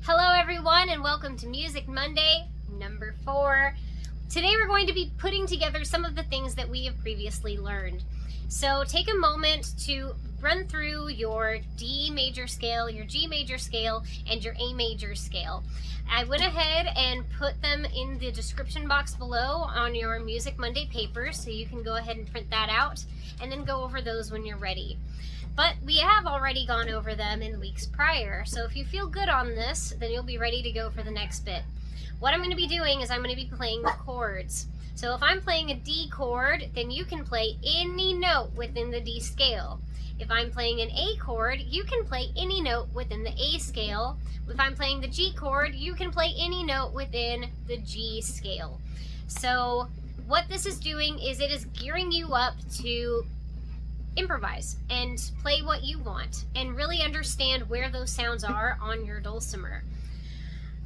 Hello everyone and welcome to Music Monday number 4. Today we're going to be putting together some of the things that we have previously learned. So take a moment to run through your D major scale, your G major scale, and your A major scale. I went ahead and put them in the description box below on your Music Monday paper, so you can go ahead and print that out and then go over those when you're ready. But we have already gone over them in weeks prior, so if you feel good on this, then you'll be ready to go for the next bit. What I'm going to be doing is I'm going to be playing the chords. So if I'm playing a D chord, then you can play any note within the D scale. If I'm playing an A chord, you can play any note within the A scale. If I'm playing the G chord, you can play any note within the G scale. So what this is doing is it is gearing you up to improvise and play what you want and really understand where those sounds are on your dulcimer.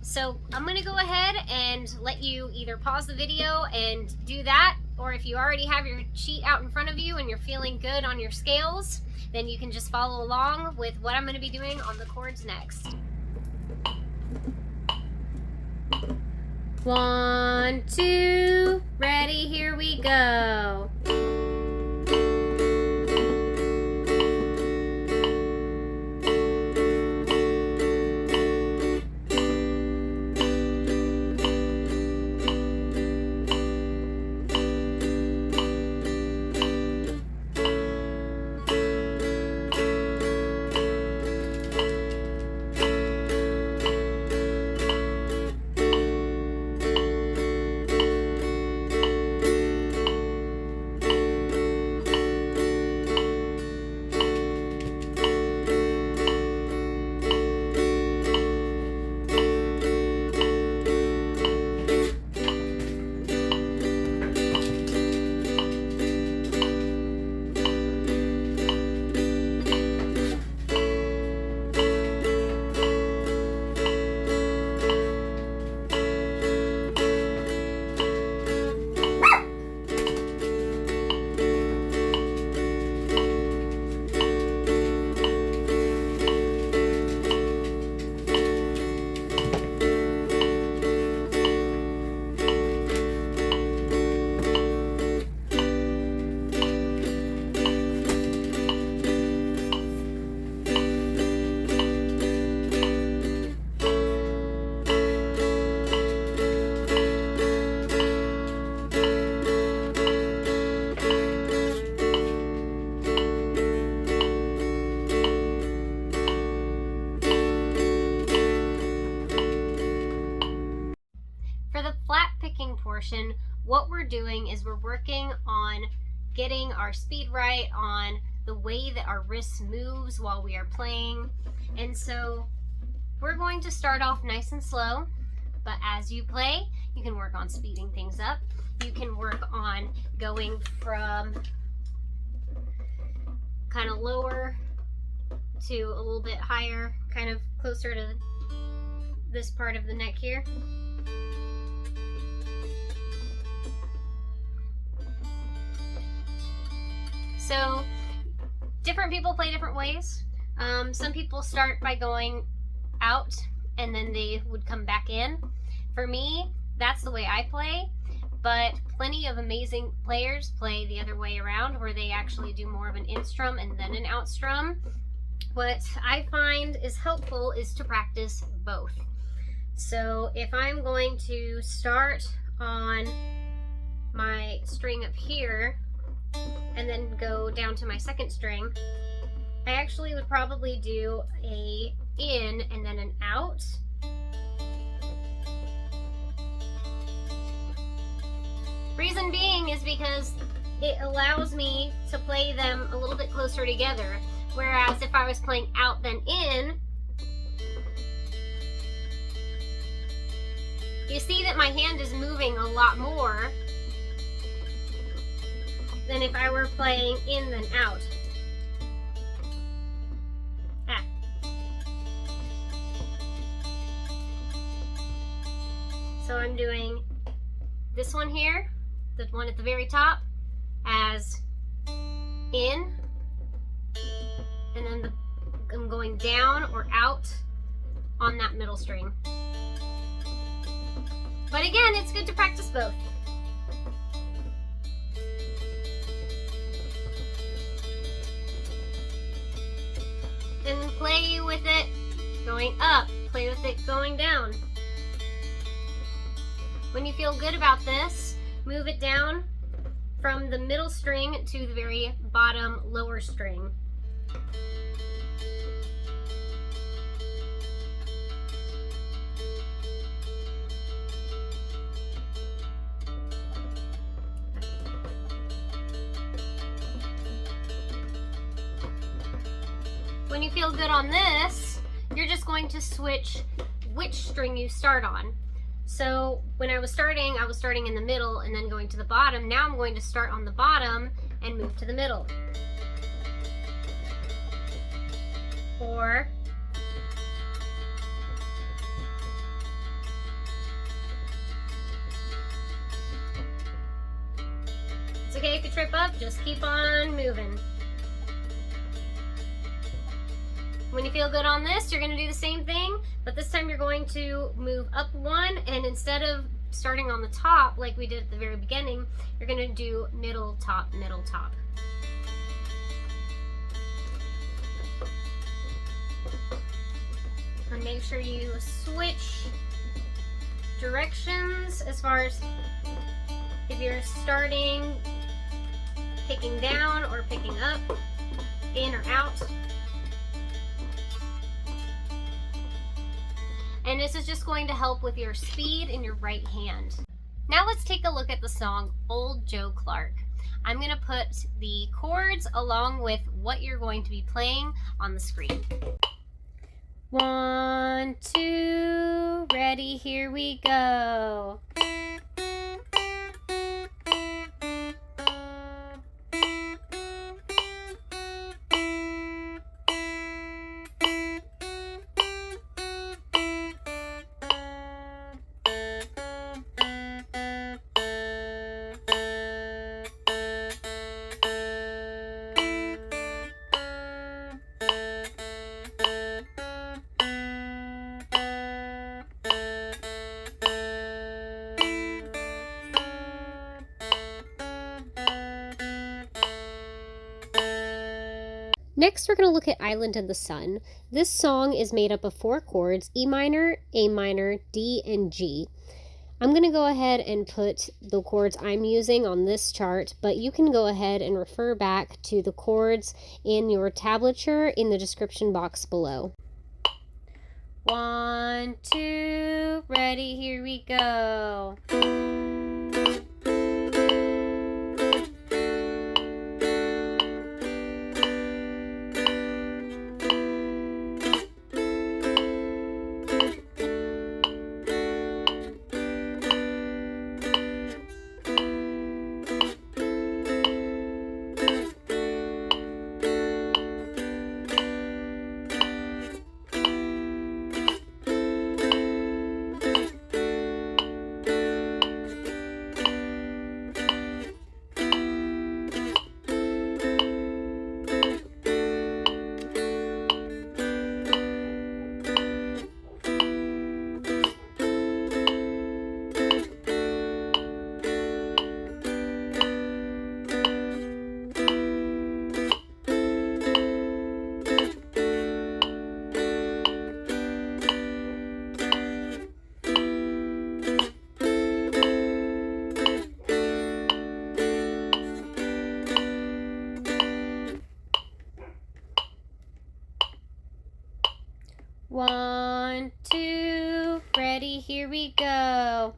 So I'm going to go ahead and let you either pause the video and do that, or if you already have your sheet out in front of you and you're feeling good on your scales, then you can just follow along with what I'm going to be doing on the chords next. 1, 2, ready, here we go. Portion, what we're doing is we're working on getting our speed right, on the way that our wrist moves while we are playing. And so we're going to start off nice and slow, but as you play, you can work on speeding things up. You can work on going from kind of lower to a little bit higher, kind of closer to this part of the neck here. So different people play different ways. Some people start by going out and then they would come back in. For me, that's the way I play, but plenty of amazing players play the other way around, where they actually do more of an in strum and then an out strum. What I find is helpful is to practice both. So if I'm going to start on my string up here and then go down to my second string, I actually would probably do a in and then an out. Reason being is because it allows me to play them a little bit closer together, whereas if I was playing out then in, you see that my hand is moving a lot more than if I were playing in then out. So I'm doing this one here, the one at the very top, as in, and then I'm going down or out on that middle string. But again, it's good to practice both. And play with it going up, play with it going down. When you feel good about this, move it down from the middle string to the very bottom lower string. When you feel good on this, you're just going to switch which string you start on. So when I was starting in the middle and then going to the bottom. Now I'm going to start on the bottom and move to the middle. Or it's okay if you trip up, just keep on moving. When you feel good on this, you're going to do the same thing, but this time you're going to move up one, and instead of starting on the top like we did at the very beginning, you're going to do middle, top, middle, top. And make sure you switch directions as far as if you're starting picking down or picking up, in or out. And this is just going to help with your speed in your right hand. Now let's take a look at the song Old Joe Clark. I'm going to put the chords along with what you're going to be playing on the screen. 1, 2, ready, here we go. Next, we're going to look at Island in the Sun. This song is made up of 4 chords, E minor, A minor, D, and G. I'm going to go ahead and put the chords I'm using on this chart, but you can go ahead and refer back to the chords in your tablature in the description box below. 1, 2, ready, here we go. One, two, ready, here we go.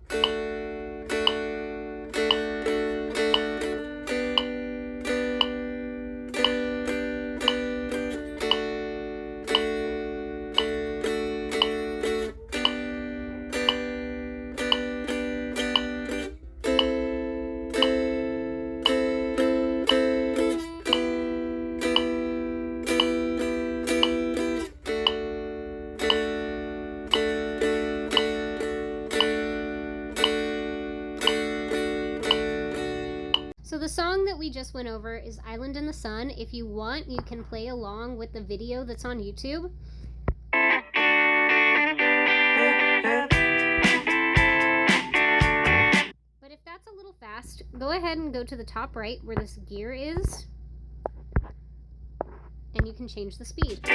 So the song that we just went over is Island in the Sun. If you want, you can play along with the video that's on YouTube. go to the top right where this gear is, and you can change the speed. You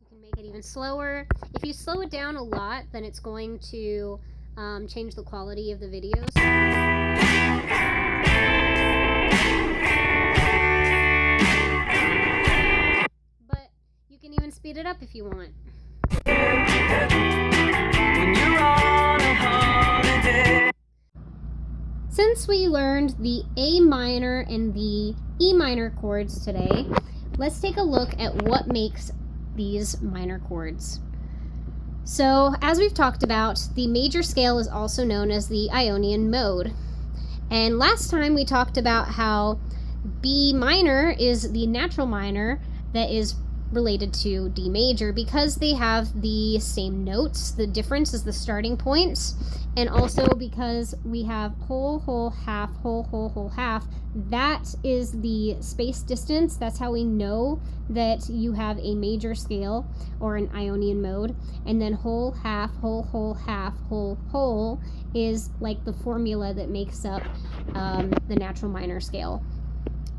can make it even slower. If you slow it down a lot, then it's going to change the quality of the videos. But you can even speed it up if you want. Since we learned the A minor and the E minor chords today, let's take a look at what makes these minor chords. So, as we've talked about, the major scale is also known as the Ionian mode. And last time we talked about how B minor is the natural minor that is related to D major because they have the same notes. The difference is the starting points, and also because we have whole, whole, half, whole, whole, whole, half. That is the space distance. That's how we know that you have a major scale or an Ionian mode. And then whole, half, whole, whole, half, whole, whole is like the formula that makes up the natural minor scale.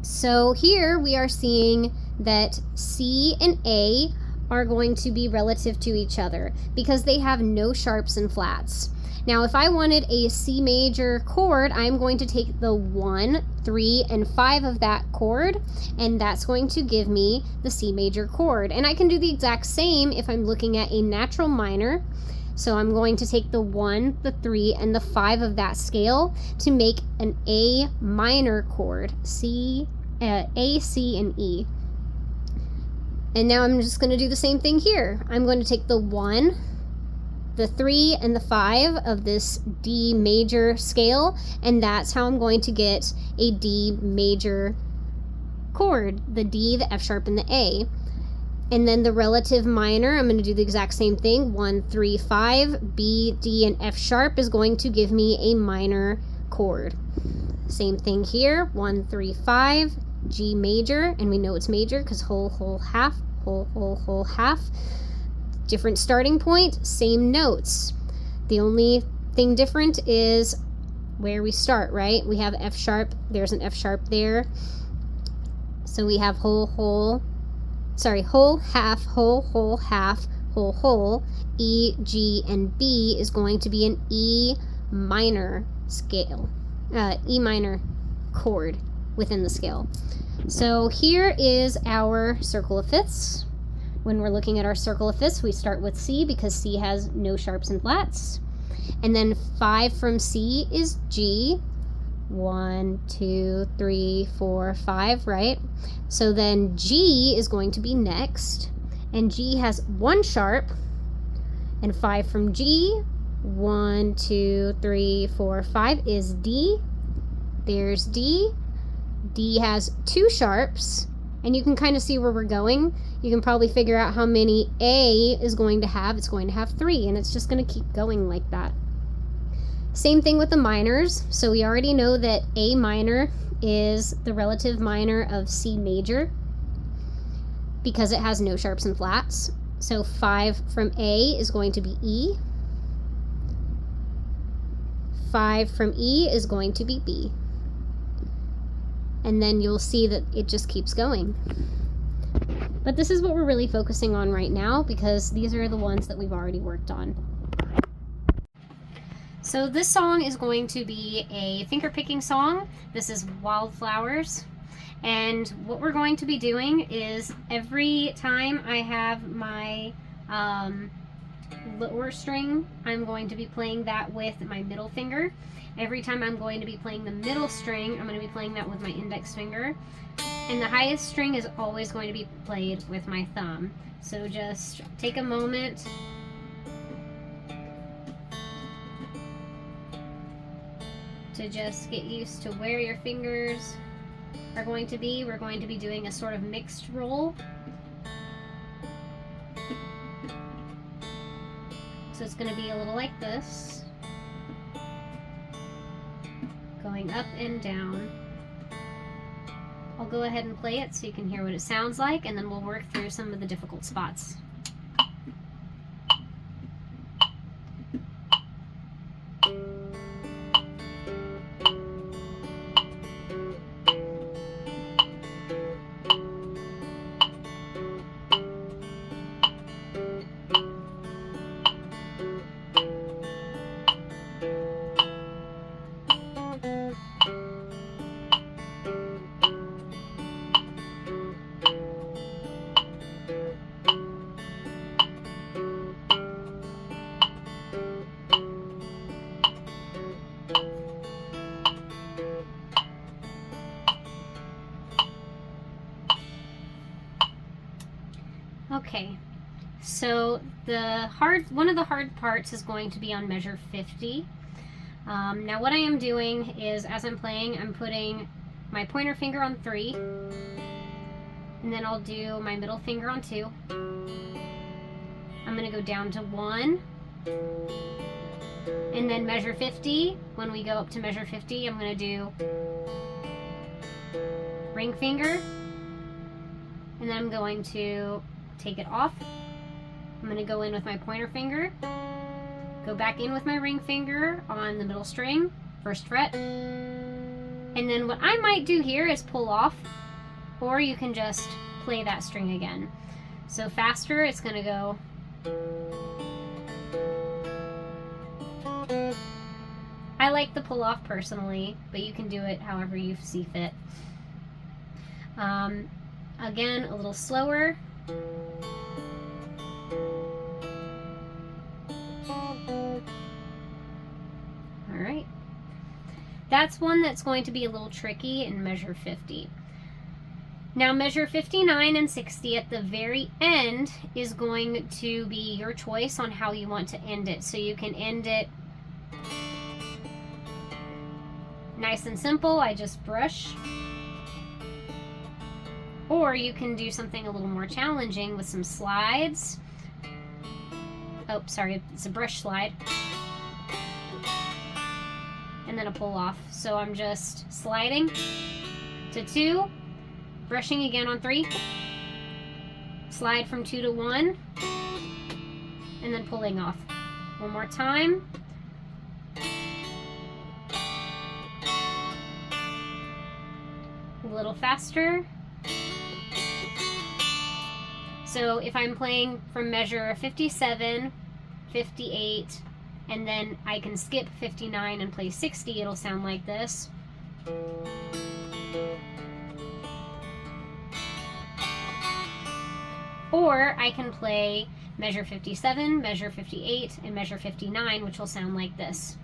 So here we are seeing that C and A are going to be relative to each other because they have no sharps and flats. Now, if I wanted a C major chord, I'm going to take the 1, 3, and 5 of that chord, and that's going to give me the C major chord. And I can do the exact same if I'm looking at a natural minor. So I'm going to take the 1, the 3, and the 5 of that scale to make an A minor chord, A, C, and E. And now I'm just going to do the same thing here. I'm going to take the 1, the 3, and the 5 of this D major scale, and that's how I'm going to get a D major chord, the D, the F sharp, and the A. And then the relative minor, I'm going to do the exact same thing. 1, 3, 5, B, D, and F sharp is going to give me a minor chord. Same thing here, 1, 3, 5, G major, and we know it's major because whole, whole, half, whole, whole, whole, half. Different starting point, same notes. The only thing different is where we start, right? We have F sharp, there's an F sharp there. So we have whole, half, whole, half, whole. E, G, and B is going to be an E minor scale, E minor chord within the scale. So here is our circle of fifths. When we're looking at our circle of fifths, we start with C because C has no sharps and flats. And then 5 from C is G. 1, 2, 3, 4, 5, right? So then G is going to be next, and G has 1 sharp, and 5 from G, 1, 2, 3, 4, 5 is D. There's D. D has 2 sharps, and you can kind of see where we're going. You can probably figure out how many A is going to have. It's going to have 3, and it's just going to keep going like that. Same thing with the minors. So we already know that A minor is the relative minor of C major because it has no sharps and flats. So 5 from A is going to be E. 5 from E is going to be B. And then you'll see that it just keeps going. But this is what we're really focusing on right now because these are the ones that we've already worked on. So this song is going to be a finger-picking song. This is Wildflowers. And what we're going to be doing is every time I have my lower string, I'm going to be playing that with my middle finger. Every time I'm going to be playing the middle string, I'm going to be playing that with my index finger. And the highest string is always going to be played with my thumb. So just take a moment to just get used to where your fingers are going to be. We're going to be doing a sort of mixed roll. So it's going to be a little like this, going up and down. I'll go ahead and play it so you can hear what it sounds like, and then we'll work through some of the difficult spots. Okay, so one of the hard parts is going to be on measure 50. Now what I am doing is, as I'm playing, I'm putting my pointer finger on 3, and then I'll do my middle finger on 2. I'm going to go down to 1, and then measure 50. When we go up to measure 50, I'm going to do ring finger, and then I'm going to take it off. I'm going to go in with my pointer finger, go back in with my ring finger on the middle string, 1st fret, and then what I might do here is pull off, or you can just play that string again. So faster, it's going to go. I like the pull off personally, but you can do it however you see fit. Again, a little slower. Alright. That's one that's going to be a little tricky in measure 50. Now measure 59 and 60 at the very end is going to be your choice on how you want to end it. So you can end it nice and simple, I just brush. Or you can do something a little more challenging with some slides. Oh, sorry, it's a brush slide. And then a pull off. So I'm just sliding to 2, brushing again on 3, slide from 2 to 1, and then pulling off. One more time. A little faster. So if I'm playing from measure 57, 58, and then I can skip 59 and play 60, it'll sound like this. Or I can play measure 57, measure 58, and measure 59, which will sound like this.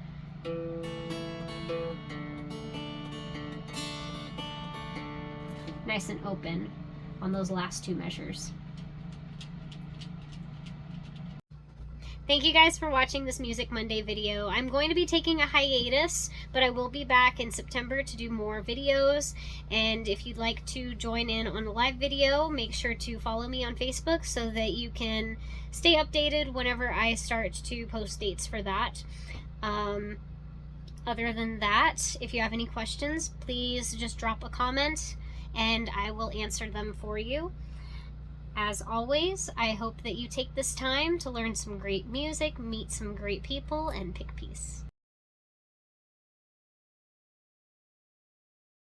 Nice and open on those last 2 measures. Thank you guys for watching this Music Monday video. I'm going to be taking a hiatus, but I will be back in September to do more videos. And if you'd like to join in on a live video, make sure to follow me on Facebook so that you can stay updated whenever I start to post dates for that. Other than that, if you have any questions, please just drop a comment and I will answer them for you. As always, I hope that you take this time to learn some great music, meet some great people, and pick peace.